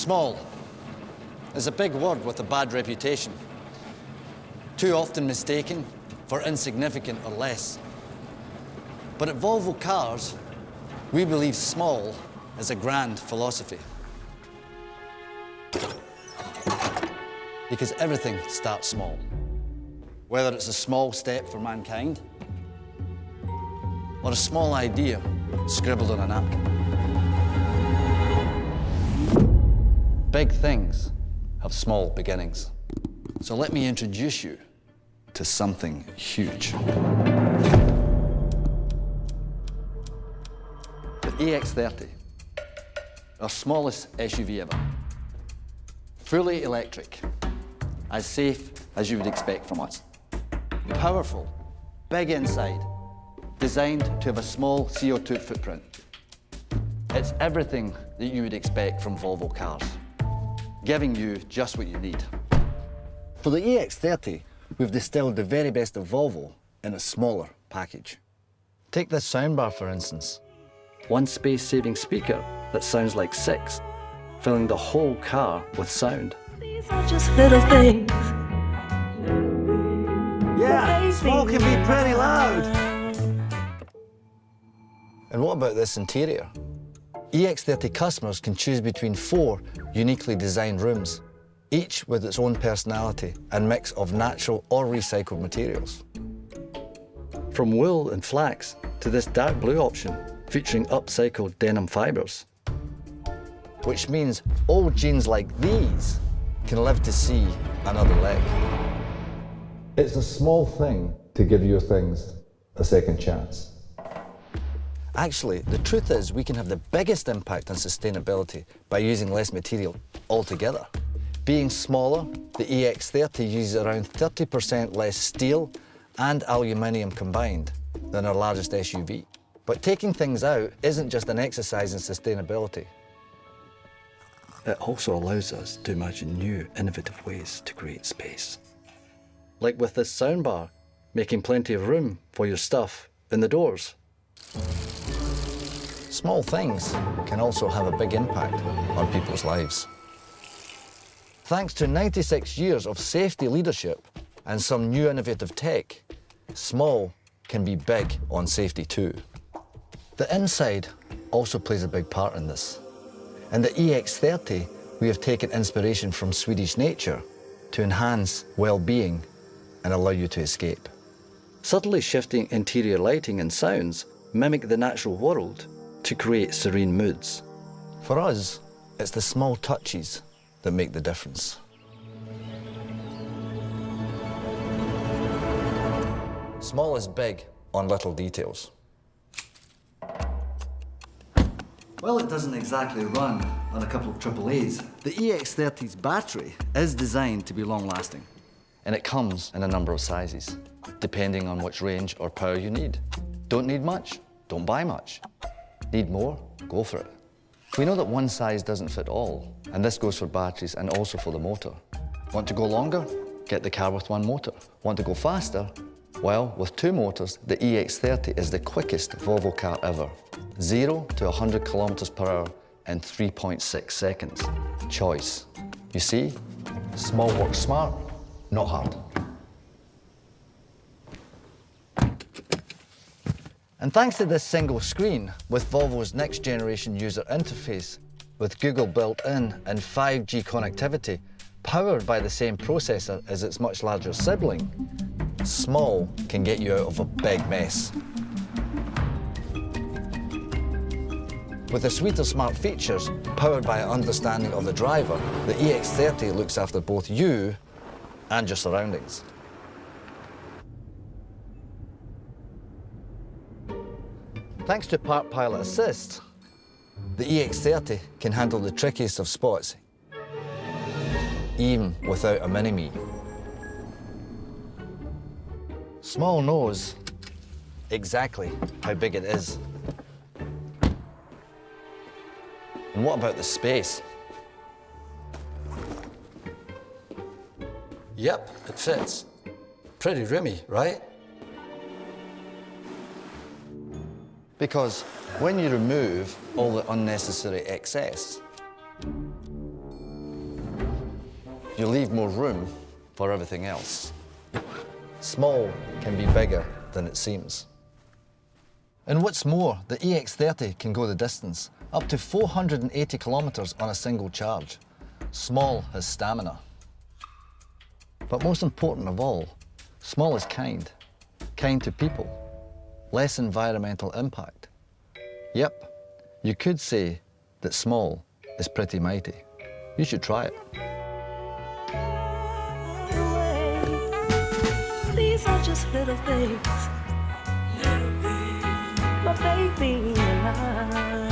Small is a big word with a bad reputation. Too often mistaken for insignificant or less. But at Volvo Cars, we believe small is a grand philosophy. Because everything starts small. Whether it's a small step for mankind, or a small idea scribbled on a napkin. Big things have small beginnings. So let me introduce you to something huge. The EX30, our smallest SUV ever. Fully electric, as safe as you would expect from us. Powerful, big inside, designed to have a small CO2 footprint. It's everything that you would expect from Volvo Cars, giving you just what you need. For the EX30, we've distilled the very best of Volvo in a smaller package. Take this soundbar, for instance. One space-saving speaker that sounds like 6, filling the whole car with sound. These are just little things. Yeah, small can be pretty loud. And what about this interior? EX30 customers can choose between 4 uniquely designed rooms, each with its own personality and mix of natural or recycled materials. From wool and flax to this dark blue option featuring upcycled denim fibres. Which means old jeans like these can live to see another leg. It's a small thing to give your things a second chance. Actually, the truth is we can have the biggest impact on sustainability by using less material altogether. Being smaller, the EX30 uses around 30% less steel and aluminium combined than our largest SUV. But taking things out isn't just an exercise in sustainability. It also allows us to imagine new, innovative ways to create space. Like with this soundbar, making plenty of room for your stuff in the doors. Small things can also have a big impact on people's lives. Thanks to 96 years of safety leadership and some new innovative tech, small can be big on safety too. The inside also plays a big part in this. In the EX30, we have taken inspiration from Swedish nature to enhance well-being and allow you to escape. Subtly shifting interior lighting and sounds mimic the natural world to create serene moods. For us, it's the small touches that make the difference. Small is big on little details. Well, it doesn't exactly run on a couple of AAAs. The EX30's battery is designed to be long-lasting, and it comes in a number of sizes, depending on which range or power you need. Don't need much? Don't buy much. Need more? Go for it. We know that one size doesn't fit all, and this goes for batteries and also for the motor. Want to go longer? Get the car with one motor. Want to go faster? Well, with 2 motors, the EX30 is the quickest Volvo car ever. 0 to 100 kilometers per hour in 3.6 seconds. Choice. You see, small works smart, not hard. And thanks to this single screen, with Volvo's next generation user interface, with Google built in and 5G connectivity, powered by the same processor as its much larger sibling, small can get you out of a big mess. With a suite of smart features, powered by an understanding of the driver, the EX30 looks after both you and your surroundings. Thanks to Park Pilot Assist, the EX30 can handle the trickiest of spots, even without a mini-me. Small knows exactly how big it is. And what about the space? Yep, it fits. Pretty roomy, right? Because when you remove all the unnecessary excess, you leave more room for everything else. Small can be bigger than it seems. And what's more, the EX30 can go the distance, up to 480 kilometers on a single charge. Small has stamina. But most important of all, small is kind to people, less environmental impact. Yep, you could say that small is pretty mighty. You should try it. These are just little things. My baby and I.